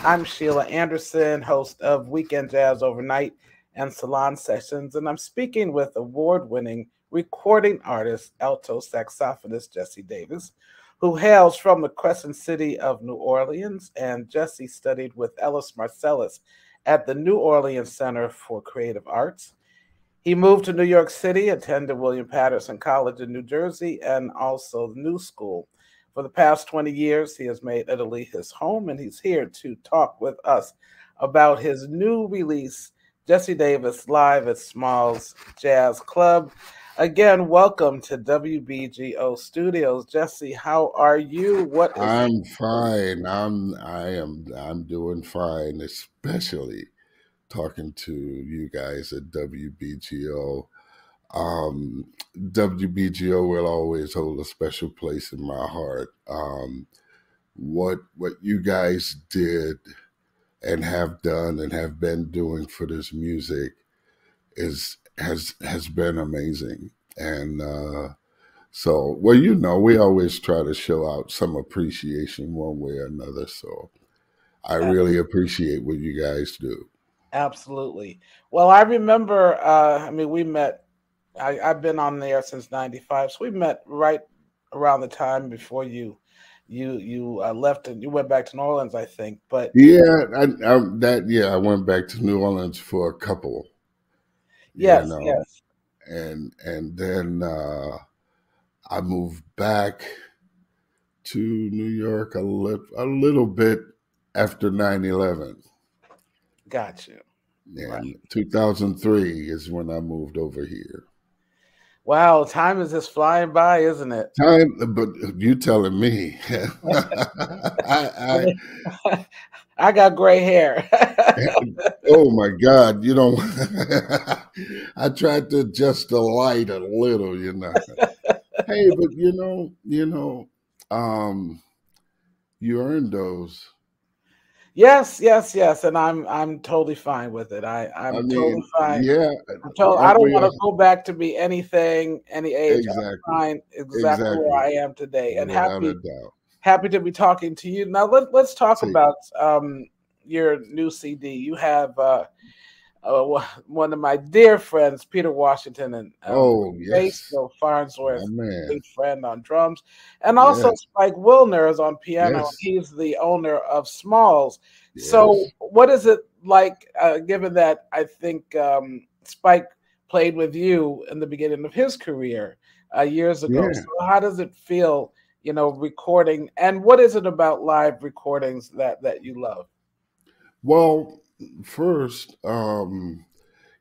I'm Sheila Anderson, host of Weekend Jazz Overnight and Salon Sessions, and I'm speaking with award winning recording artist, alto saxophonist Jesse Davis, who hails from the Crescent City of New Orleans. And Jesse studied with Ellis Marcellus at the New Orleans Center for Creative Arts. He moved to New York City, attended William Patterson College in New Jersey, and also the New School. For the past 20 years, he has made Italy his home, and he's here to talk with us about his new release, Jesse Davis Live at Smalls Jazz Club. Again, welcome to WBGO Studios. Jesse, how are you? What is I'm fine. I'm doing fine, especially talking to you guys at WBGO. Um, WBGO will always hold a special place in my heart. What you guys did and have done and have been doing for this music has been amazing. And so, well, we always try to show out some appreciation one way or another. So I really appreciate what you guys do. absolutely? Well, I remember, we met. I've been on there since '95, so we met right around the time before you left and you went back to New Orleans, I think. But Yeah, I went back to New Orleans for a couple, you yes, know, yes, and then I moved back to New York a little bit after 9/11. got you. Right. And 2003 is when I moved over here. Wow, time is just flying by, isn't it? Time, but you telling me. I I, mean, I got gray hair. oh my God, I tried to adjust the light a little. Hey, but um, you earned those. Yes, yes, yes, and I'm totally fine with it. I I'm totally mean, fine. yeah, I'm told I aren't don't we want to all? go back to be anything, any age. I'm Exactly, fine exactly where exactly, I am today, and without a doubt. happy to be talking to you. Now let's talk See, about your new CD. You have one of my dear friends, Peter Washington, and oh bass, yes, Bill my Farnsworth, man. good friend on drums, and also Yes, Spike Wilner is on piano. And yes, he's the owner of Smalls. So, yes. what is it like, given that I think Spike played with you in the beginning of his career years ago? Yeah. So, how does it feel, recording, and what is it about live recordings that you love? Well, first,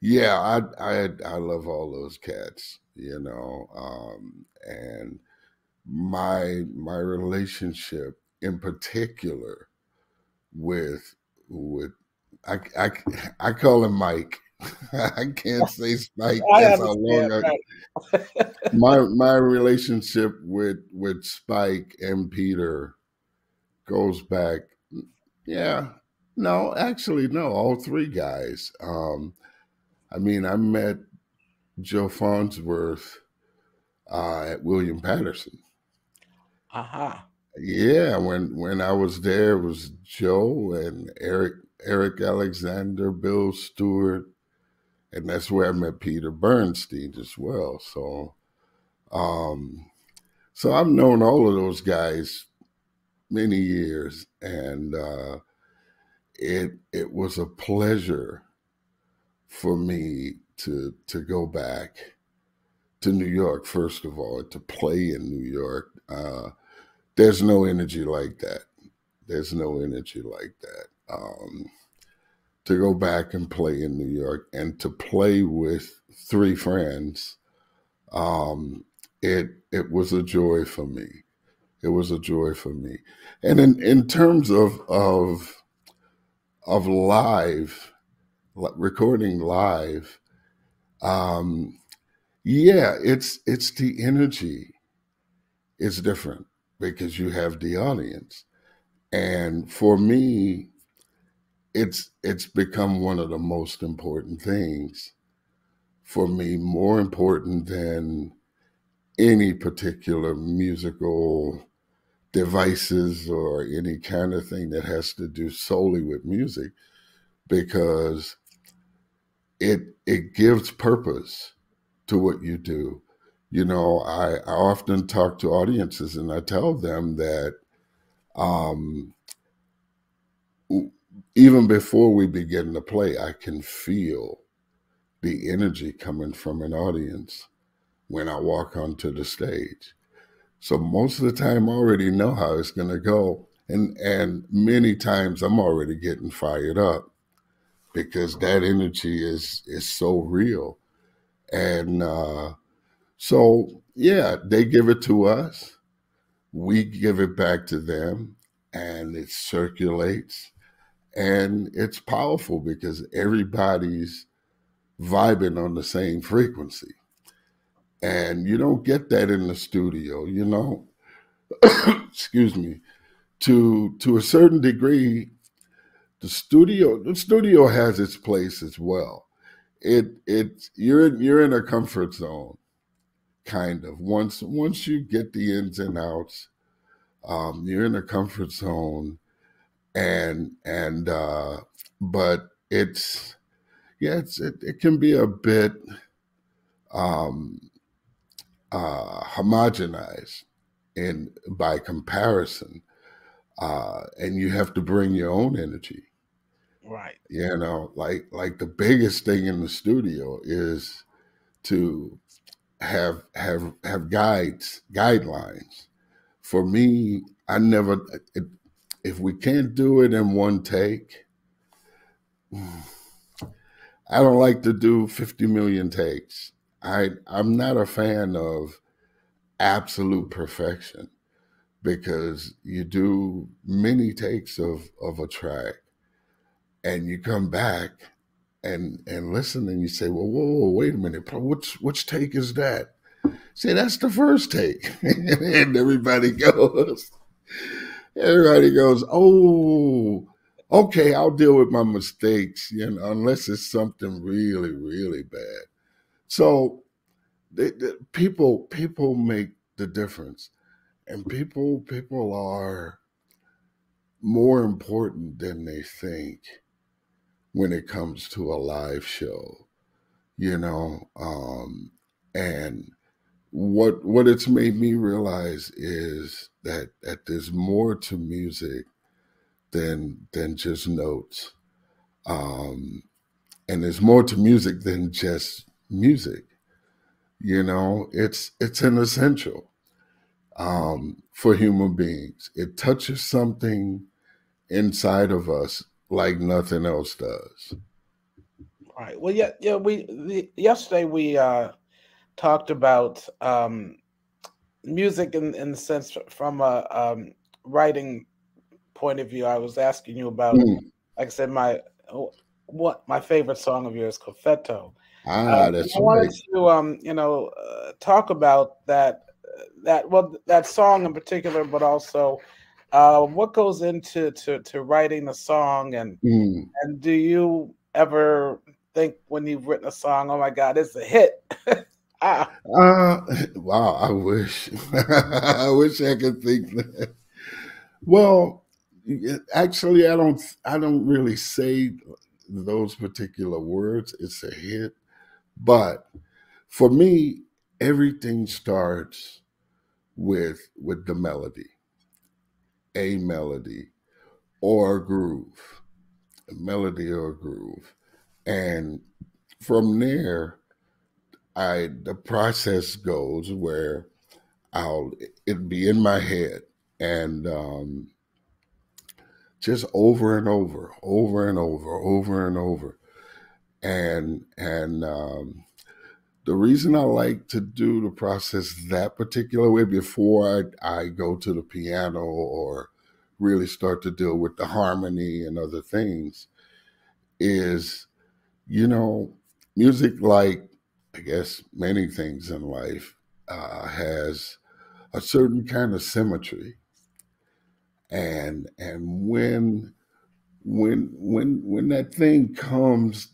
yeah, I love all those cats, and my relationship in particular with I I I call him Mike. I can't say Spike. I That's how understand, long right? my relationship with Spike and Peter goes back. Yeah, no, actually, no, all three guys. I mean, I met Joe Farnsworth at William Patterson. Aha. Yeah, when I was there, it was Joe and Eric Alexander, Bill Stewart, and that's where I met Peter Bernstein as well. Um, so I've known all of those guys many years, and it was a pleasure for me to go back to New York first of all, to play in New York. There's no energy like that. There's no energy like that. To go back and play in New York and to play with three friends, it was a joy for me. It was a joy for me. And in terms of live recording live, um, yeah, it's the energy is different because you have the audience. And for me, it's become one of the most important things for me, more important than any particular musical devices or any kind of thing that has to do solely with music, because it gives purpose to what you do. You know, I often talk to audiences and I tell them that um, even before we begin to play, I can feel the energy coming from an audience when I walk onto the stage. So most of the time I already know how it's going to go. And many times I'm already getting fired up because that energy is so real. And so, yeah, they give it to us. We give it back to them, and it circulates. And it's powerful because everybody's vibing on the same frequency. And you don't get that in the studio, you know. Excuse me. To a certain degree, the studio has its place as well. You're in a comfort zone, kind of. Once you get the ins and outs, you're in a comfort zone, and but it's yeah, it can be a bit um, homogenized in by comparison, and you have to bring your own energy. Right. You know, like the biggest thing in the studio is to have guidelines. For me, I never if we can't do it in one take, I don't like to do 50 million takes. I'm not a fan of absolute perfection because you do many takes of a track and you come back and listen and you say, well, whoa, wait a minute, which take is that? Say that's the first take, and everybody goes, oh, okay, I'll deal with my mistakes, you know, unless it's something really, really bad. So people make the difference, and people are more important than they think when it comes to a live show, you know. And what it's made me realize is that there's more to music than just notes, um, and there's more to music than just music. You know, it's an essential for human beings. It touches something inside of us like nothing else does. Right. Well, yeah, yeah. Yesterday we talked about music in the sense from a writing point of view. I was asking you about, Mm. like I said, what my favorite song of yours, Confetto. And That's I wanted right. to, talk about that song in particular, but also what goes into to writing a song, Mm. and do you ever think when you've written a song, oh my God, it's a hit? ah, Uh, wow, I wish. I wish I could think that. Well, actually, I don't really say those particular words. It's a hit, but for me, everything starts with the melody, a melody or a groove, a melody or a groove, and from there, I the process goes where I'll it'd be in my head and just over and over, over and over, over and over. And the reason I like to do the process that particular way before I go to the piano or really start to deal with the harmony and other things is, you know, music, like I guess many things in life, has a certain kind of symmetry, and when that thing comes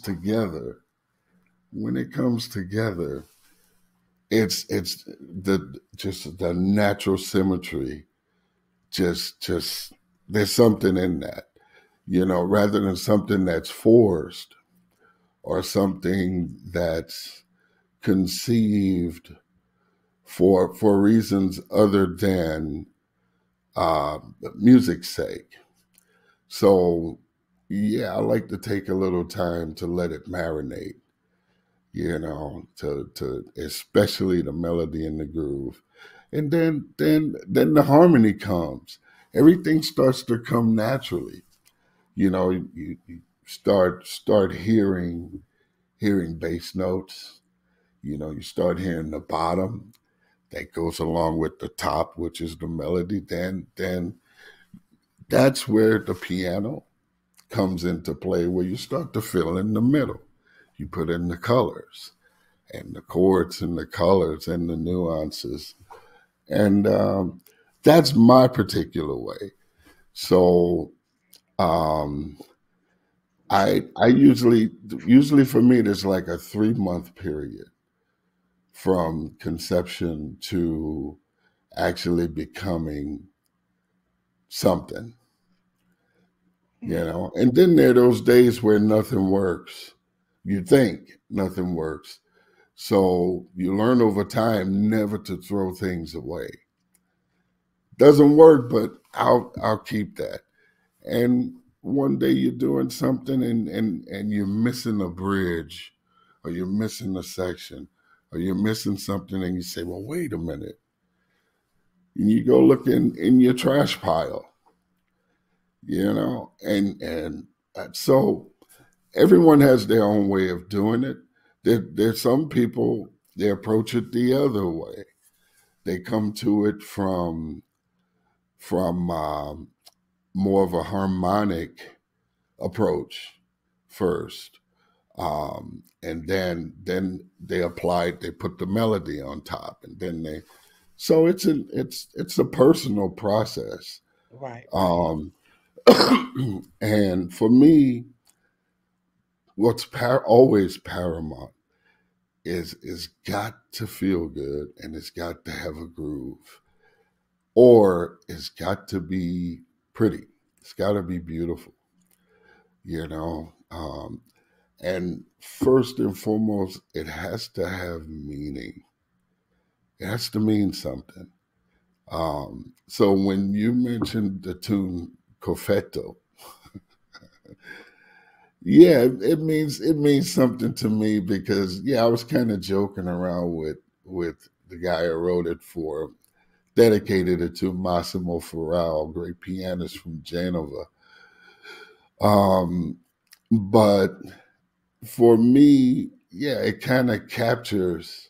together, when it comes together, it's the natural symmetry. Just there's something in that, rather than something that's forced or something that's conceived for reasons other than music's sake. So yeah, I like to take a little time to let it marinate, to especially the melody and the groove. And then the harmony comes. Everything starts to come naturally. You start hearing bass notes. You start hearing the bottom that goes along with the top, which is the melody. Then that's where the piano comes into play, where you start to fill in the middle. You put in the colors and the chords and the colors and the nuances. And that's my particular way. So I usually for me, there's like a 3-month period from conception to actually becoming something, and then there are those days where nothing works. You think nothing works. So you learn over time never to throw things away. Doesn't work, but I'll keep that. And one day you're doing something and you're missing a bridge, or you're missing a section, or you're missing something, and you say, well, wait a minute. And you go look in your trash pile, and so everyone has their own way of doing it. There's some people, they approach it the other way. They come to it from more of a harmonic approach first, and then they put the melody on top, and then so it's a personal process, Right. And for me, what's always paramount is got to feel good, and it's got to have a groove, or it's got to be pretty. It's got to be beautiful, you know. And first and foremost, it has to have meaning. It has to mean something. So when you mentioned the tune Cofetto, yeah, it means something to me, because I was kind of joking around with the guy who wrote it for, dedicated it to Massimo Ferrao, great pianist from Genova. Um, but for me, it kind of captures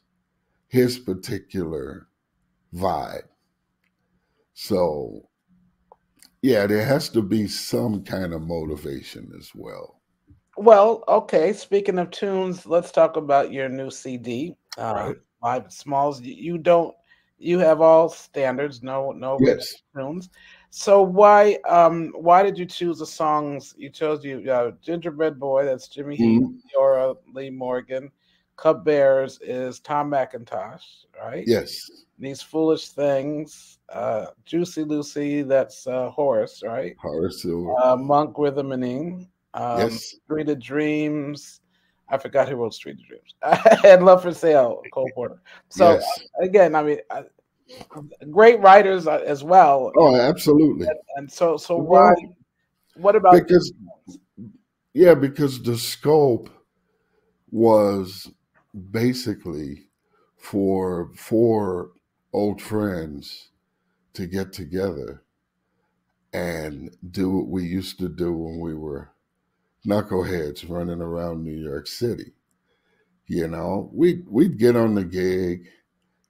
his particular vibe. So, there has to be some kind of motivation as well. Well, okay. Speaking of tunes, let's talk about your new CD. Right? Live Smalls. You have all standards, no original Yes. tunes. So why did you choose the songs you chose? Gingerbread Boy, that's Jimmy Heath, Mhm. Leora, Lee Morgan. Cup Bears is Tom McIntosh, right? Yes. These Foolish Things, Juicy Lucy, that's Horace, right? Horace Silver. Monk Rhythming, Yes. Street of Dreams. I forgot who wrote Street of Dreams. And Love for Sale, Cole Porter. So Yes. again, I mean, great writers as well. Oh, absolutely. And so why? Well, What about these because songs? because the scope was basically for four old friends to get together and do what we used to do when we were knuckleheads running around New York City. We'd get on the gig,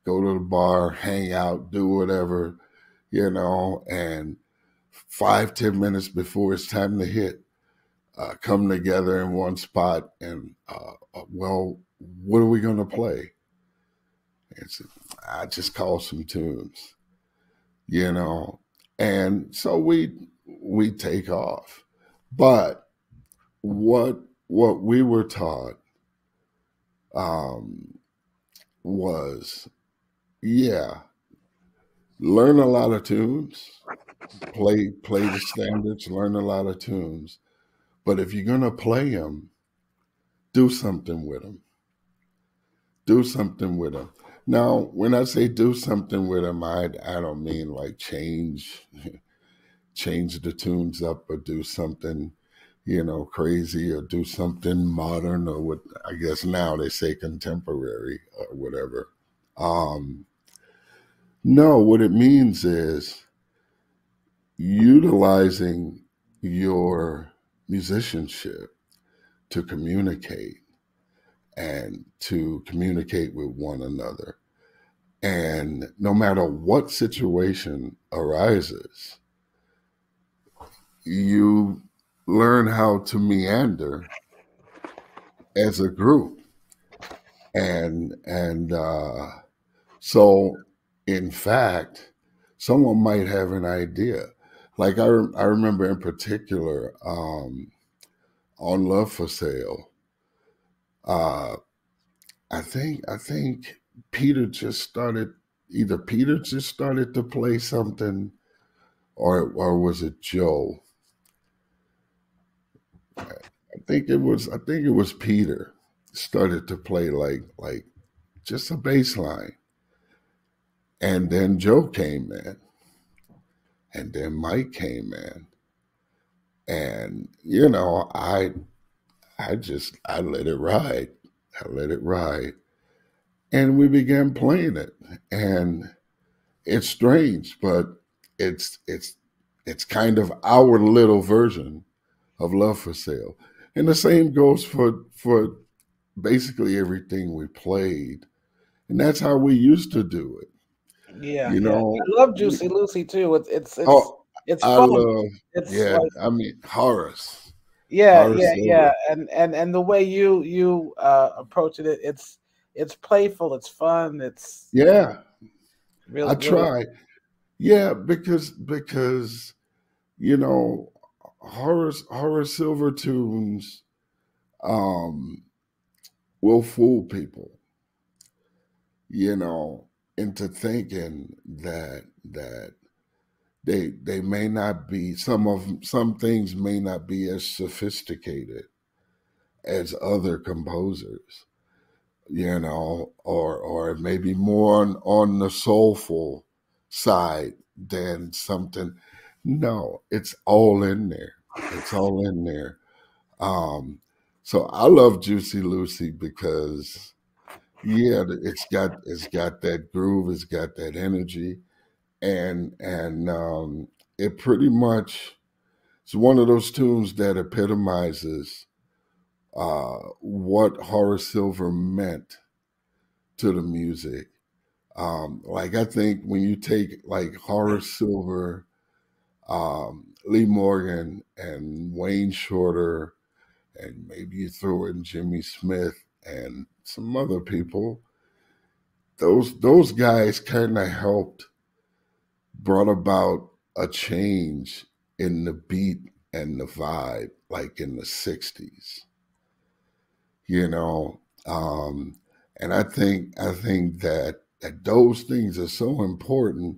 go to the bar, hang out, do whatever, and 5-10 minutes before it's time to hit, come together in one spot and well, what are we going to play? It's I just call some tunes, you know, and so we take off. But what we were taught, um, was, yeah, learn a lot of tunes, play the standards, learn a lot of tunes. But if you're gonna play them, do something with them. Do something with them. Now, when I say do something with them, I don't mean like change the tunes up or do something, crazy or do something modern or what I guess now they say contemporary or whatever. Um, no, what it means is utilizing your musicianship to communicate and to communicate with one another. And no matter what situation arises, you learn how to meander as a group. And so, in fact, someone might have an idea. Like I remember in particular on Love for Sale, uh, I think Peter just started to play something, or was it Joe? I think it was Peter started to play like just a bass line, and then Joe came in, and then Mike came in, and I let it ride. I let it ride, and we began playing it, and it's strange, but it's it's kind of our little version of Love for Sale. And the same goes for basically everything we played. And that's how we used to do it. Yeah, You yeah. know, I love Juicy Lucy too. oh, It's I fun. love, It's yeah, like I mean, Horace, yeah, Horace yeah, Silver. yeah. And the way you approach it, it's playful, it's fun, it's Yeah, I really really try. Yeah, because you know, Horace Silver tunes um will fool people, you know, into thinking that they may not be some things may not be as sophisticated as other composers, or maybe more on the soulful side than something. No, it's all in there. It's all in there. Um, so I love Juicy Lucy because yeah, it's got that groove, it's got that energy, and it pretty much it's one of those tunes that epitomizes what Horace Silver meant to the music. Like I think when you take like Horace Silver, Lee Morgan, and Wayne Shorter, and maybe you throw in Jimmy Smith and some other people, those guys kind of helped brought about a change in the beat and the vibe, like in the 60s, you know. Um, and I think that those things are so important.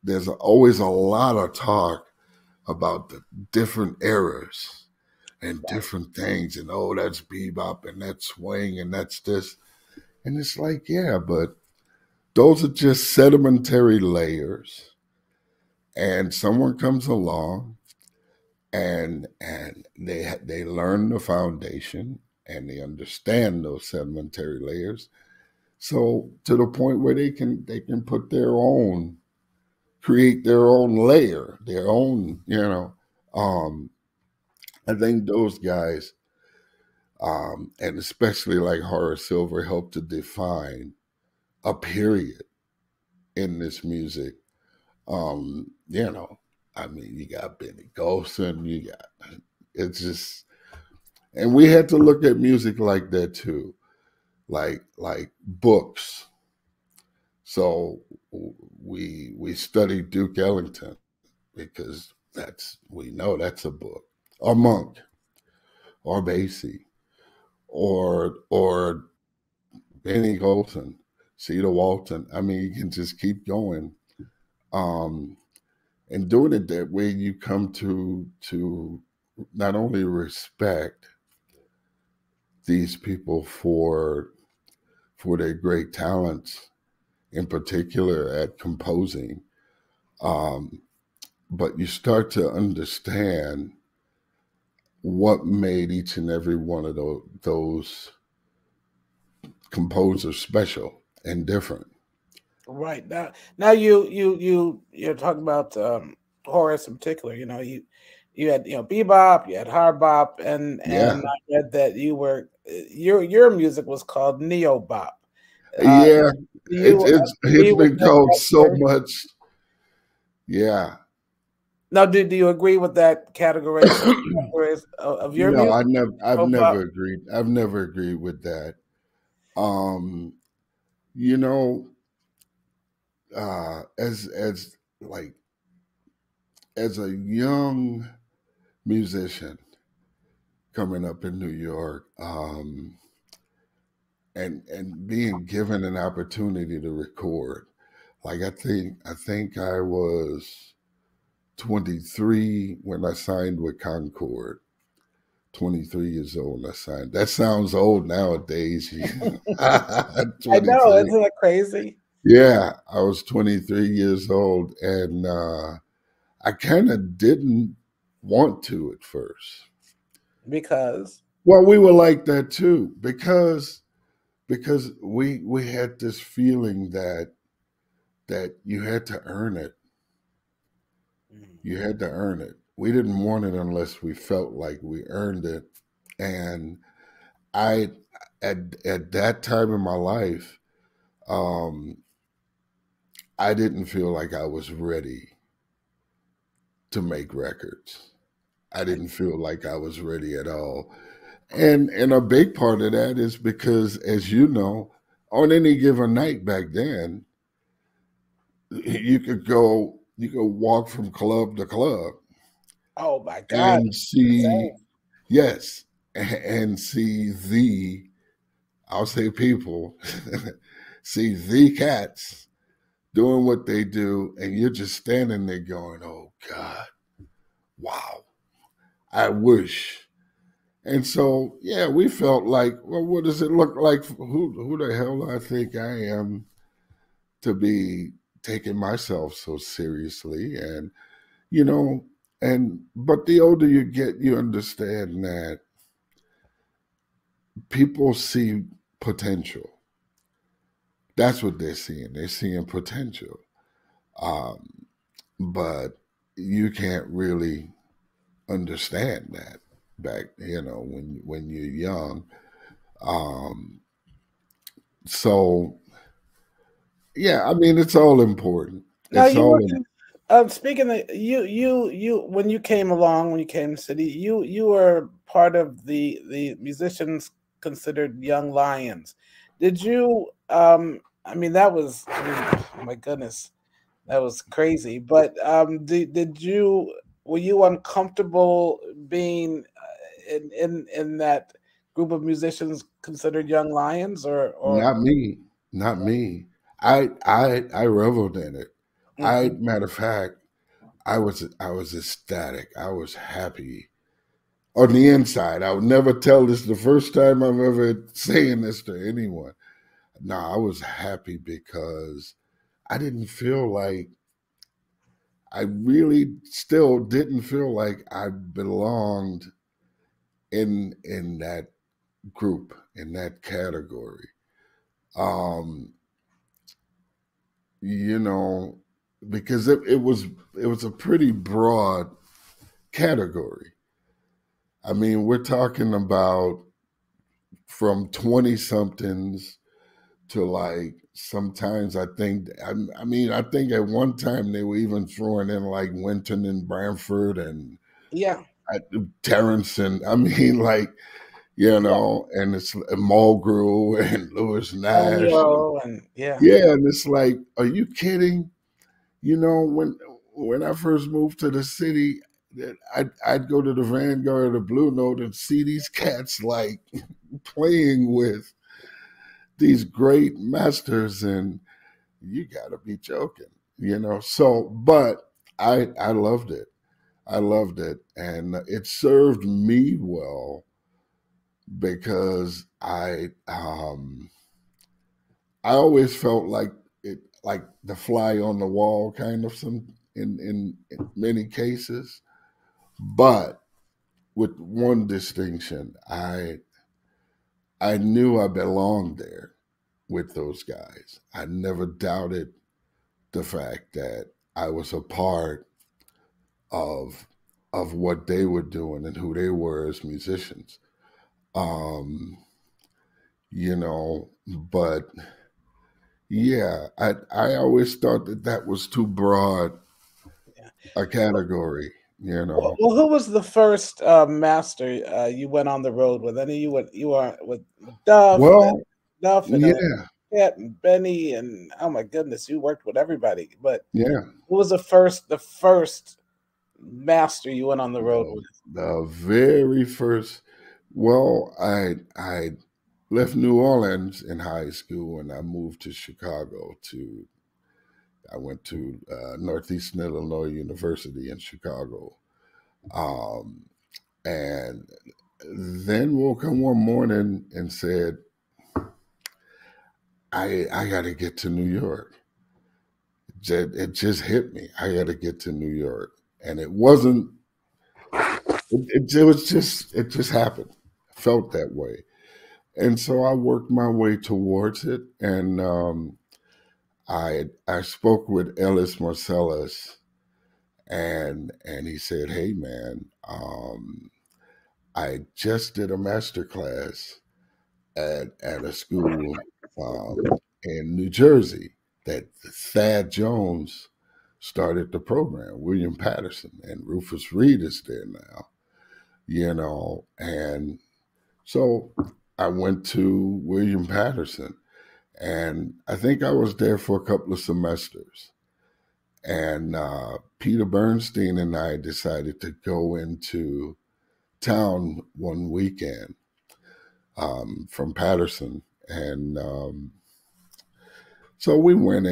There's always a lot of talk about the different eras and different things, and oh, that's bebop and that's swing and that's this. And it's like, yeah, but those are just sedimentary layers. And someone comes along and they learn the foundation and they understand those sedimentary layers. So to the point where they can put their own create their own layer, their own, Um, I think those guys, and especially like Horace Silver, helped to define a period in this music. You know, I mean, you got Benny Golson, you got it's just, and we had to look at music like that too, like books. So we studied Duke Ellington because we know that's a book, or Monk, or Basie, or Benny Golson, Cedar Walton. I mean, you can just keep going. And doing it that way, you come to not only respect these people for their great talents, in particular at composing, but you start to understand what made each and every one of those composers special and different. Right. Now you're talking about Horace in particular. You know, you had, you know, bebop, you had hard bop, and Yeah. I read that you were your music was called neo bop. Uh, Yeah. do you It's agree with been that called so category? much. Yeah. Now, do you agree with that categorization of your No, music? I've Neo bop? never agreed. I've never agreed with that. Um, you know, as like as a young musician coming up in New York, and being given an opportunity to record. Like I think I was 23 when I signed with Concord. 23 years old I signed. That sounds old nowadays. I know, 23. isn't it crazy? Yeah, I was 23 years old, and I kind of didn't want to at first. Because Well, we were like that too, because we had this feeling that you had to earn it. You had to earn it. We didn't want it unless we felt like we earned it. And I, at that time in my life, um, I didn't feel like I was ready to make records. I I, didn't feel like I was ready at all. And a big part of that is because, as you know, on any given night back then, you could walk from club to club oh my God, and see, insane. yes, and see the, I'll say people, see the cats doing what they do, and you're just standing there going, oh God, wow, I wish. And so, yeah, we felt like, well, what does it look like? Who the hell do I think I am to be taking myself so seriously? And, you know, but the older you get, you understand that people see potential. That's what they're seeing. They're seeing potential. Um, but you can't really understand that back, when you're young. Um, so yeah, I mean, it's all important. Now It's you all were speaking of you when you came along, when you came to the city, you were part of the musicians considered young lions. Did you I mean that was, I mean, oh my goodness, that was crazy. But did you, were you uncomfortable being in that group of musicians considered young lions, or not me, not me. I reveled in it. Mhm. Matter of fact, I was ecstatic. I was happy on the inside. I would never tell this the first time I'm ever saying this to anyone. No, I was happy because I didn't feel like I really still didn't feel like I belonged in that group, in that category. Um, you know, because it was a pretty broad category. I mean, we're talking about from 20 somethings to like sometimes I think at one time they were even throwing in like Winton and Bramford and Yeah, Terrence and I mean like yeah, and it's Mulgrew and Lewis Nash. Romeo, and yeah. Yeah, and it's like, are you kidding? When I first moved to the city, I'd go to the Vanguard or Blue Note and see these cats like playing with these great masters, and you got to be joking, you know. So, but I loved it. I loved it, and it served me well because I always felt like it, like the fly on the wall, kind of some in many cases, but with one distinction, I knew I belonged there with those guys. I never doubted the fact that I was a part of what they were doing and who they were as musicians. Um, you know, but yeah, I always thought that that was too broad Yeah. a category. You know, Well, who was the first master you went on the road with? I know you were with well, Duff and yeah, Cat and Benny, and oh my goodness, you worked with everybody. But yeah. who was the first master you went on the road The with? the very first, well, I left New Orleans in high school and I moved to Chicago. I went to Northeastern Illinois University in Chicago, um, and then woke up one morning and said, I got to get to New York. It just hit me. I got to get to New York, and it wasn't. It was just. It just happened. I felt that way, and so I worked my way towards it. And I spoke with Ellis Marcellus, and he said, "Hey, man, I just did a master class at a school in New Jersey that Thad Jones started the program, William Patterson, and Rufus Reed is there now, you know. And so I went to William Patterson, and I think I was there for a couple of semesters. And Peter Bernstein and I decided to go into town one weekend from Patterson, and so we went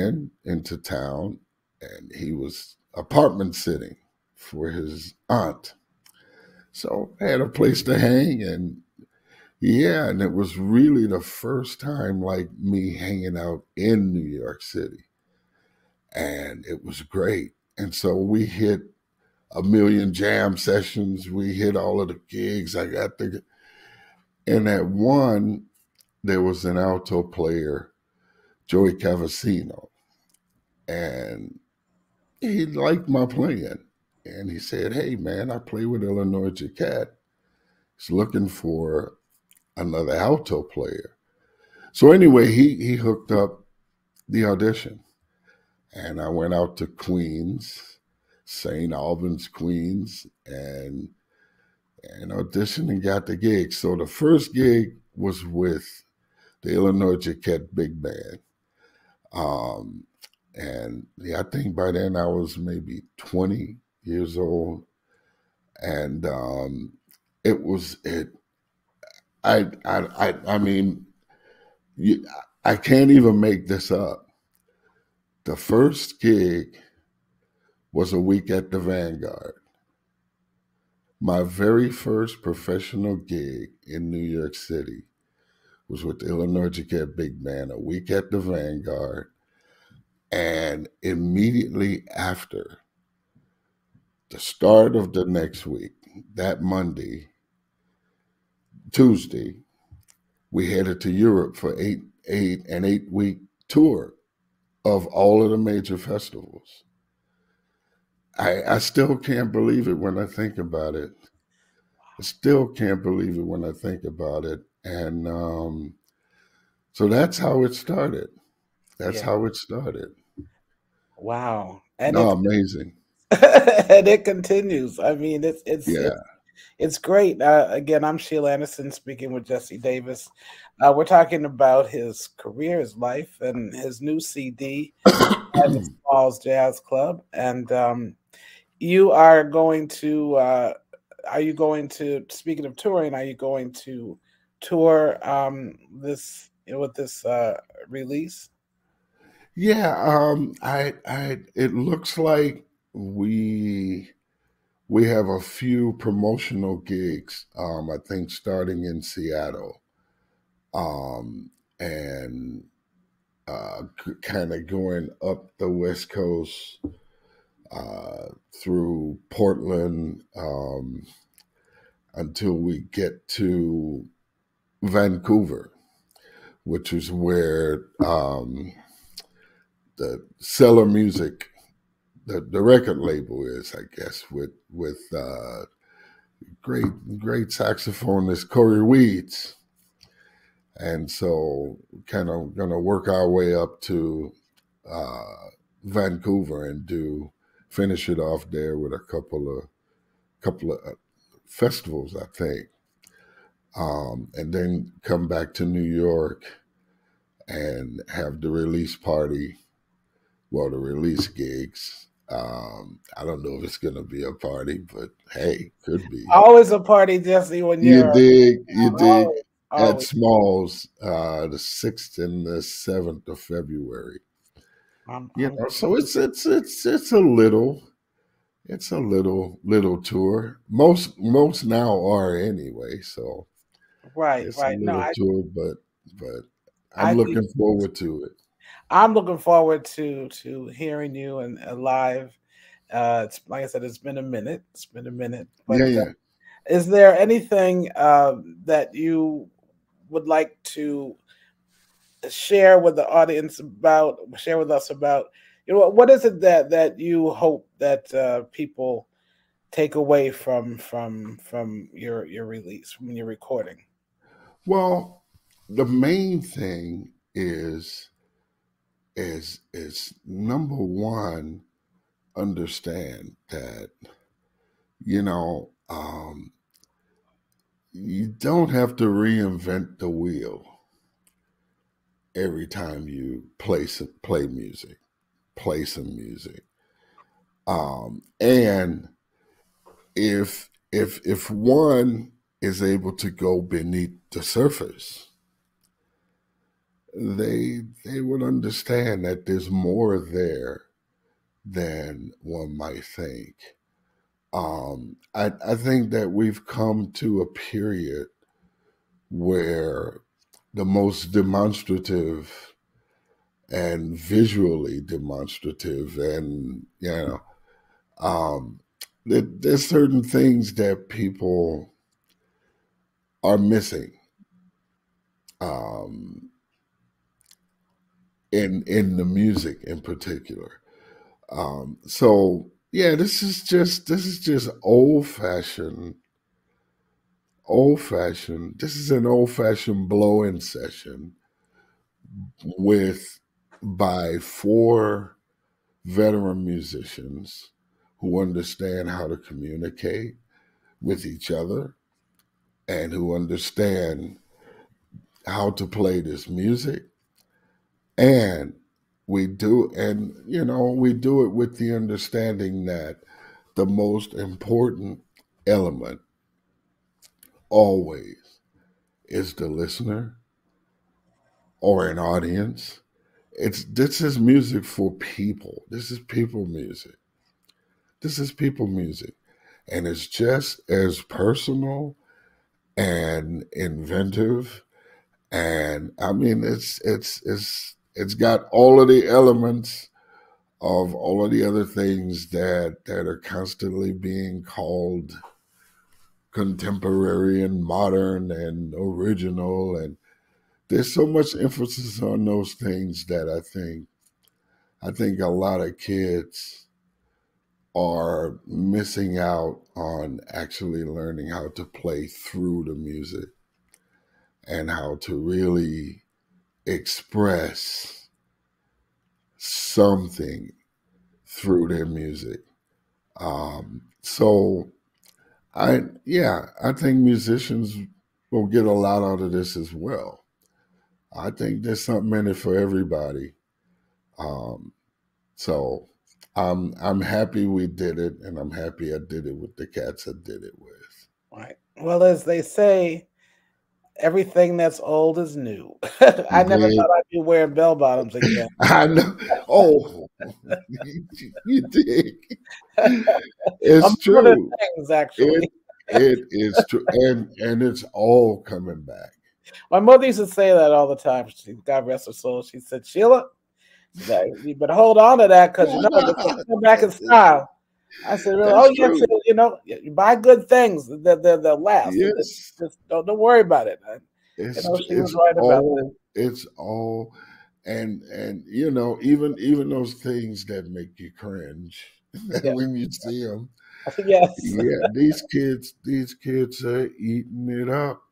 into town, and he was apartment sitting for his aunt. So I had a place to hang, and yeah, and it was really the first time like me hanging out in New York City, and it was great. And so we hit a million jam sessions. We hit all of the gigs. And at one there was an alto player, Joey Cavacino, and he liked my playing. And he said, "Hey, man, I play with Illinois Jacquet. He's looking for another alto player." So anyway, he hooked up the audition. And I went out to Queens, St. Albans, Queens, and auditioned and got the gig. So the first gig was with the Illinois Jacquet Big Band. Um, and yeah, I think by then I was maybe 20 years old. And it was it. I mean, you, I can't even make this up. The first gig was a week at the Vanguard. My very first professional gig in New York City was with the Illinois Jacquet Big Band, a week at the Vanguard. And immediately after the start of the next week, that Monday, Tuesday, we headed to Europe for an 8 week tour of all of the major festivals. I still can't believe it when I think about it. I still can't believe it when I think about it. And so that's how it started. That's Yeah. how it started. Wow. And Oh, it's amazing. and it continues. I mean, Yeah. it's great. Again, I'm Sheila Anderson speaking with Jesse Davis. We're talking about his career, his life, and his new CD, Private Smalls Jazz Club. And you are going to, speaking of touring, are you going to tour this with this release? Yeah, it looks like we have a few promotional gigs. I think starting in Seattle, and kind of going up the West Coast through Portland until we get to Vancouver, which is where the Cellar Music, the record label is, I guess, with great saxophonist Corey Weeds. And so kind of going to work our way up to Vancouver and finish it off there with a couple of festivals, I think, and then come back to New York and have the release party. Well, the release gigs. I don't know if it's going to be a party, but hey, could be. Always a party, Jesse. When you're You dig always, at always. Smalls, the 6th and the 7th of February. I'm So it's a little. It's a little tour. Most now are anyway, so right, it's a right. No, little tour, but I'm I think looking forward to it. I'm looking forward to hearing you and live. It's like I said, it's been a minute. It's been a minute. But Yeah, yeah. is there anything that you would like to share with the audience about? Share with us about, what is it that you hope that people take away from your release, from your recording? Well, the main thing is number one, understand that you know you don't have to reinvent the wheel every time you play music, play some music. And if one is able to go beneath the surface, they would understand that there's more there than one might think. I think that we've come to a period where the most demonstrative and visually demonstrative, and um, there's certain things that people are missing um, in the music in particular. So yeah, this is just old fashioned. This is an old fashioned blow-in session with by four veteran musicians who understand how to communicate with each other and who understand how to play this music. And we do it with the understanding that the most important element always is the listener or an audience. This is music for people. This is people music. This is people music. And it's just as personal and inventive. And I mean it's got all of the elements of all of the other things that are constantly being called contemporary and modern and original, and there's so much emphasis on those things that I think a lot of kids are missing out on actually learning how to play through the music and how to really express something through their music. So I think musicians will get a lot out of this as well. I think there's something in it for everybody. Um, so I'm happy we did it, and I'm happy I did it with the cats I did it with. Right. Well, as they say, everything that's old is new. I never They, thought I'd be wearing bell bottoms again. I know. Oh, you dig? I'm It's one of the true. things, actually. It is true, and it's all coming back. My mother used to say that all the time. She, God rest her soul. She said, Sheila, you better hold on to that because you know they're going to come back in style. I said, really? That's Oh, yes, true. you know, you buy good things. They'll last. Yes, Just don't worry about it. You know, she was right about that. it's all, and you know, even those things that make you cringe Yeah. when you see them. Yes. Yeah, these kids are eating it up.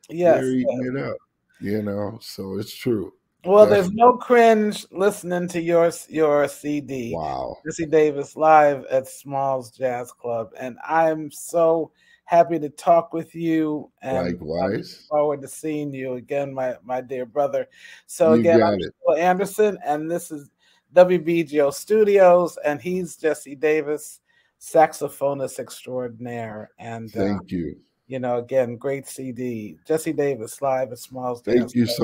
They're Yes. eating it up. You know, so it's true. Well, there's Definitely. no cringe listening to your CD, Wow. Jesse Davis live at Smalls Jazz Club, and I'm so happy to talk with you, and I'm looking Likewise. forward to seeing you again, my dear brother. So You again, I'm got it. Sheila Anderson, and this is WBGO Studios, and he's Jesse Davis, saxophonist extraordinaire, and Thank you. you know, again, great CD, Jesse Davis live at Smalls Jazz Thank you Club. so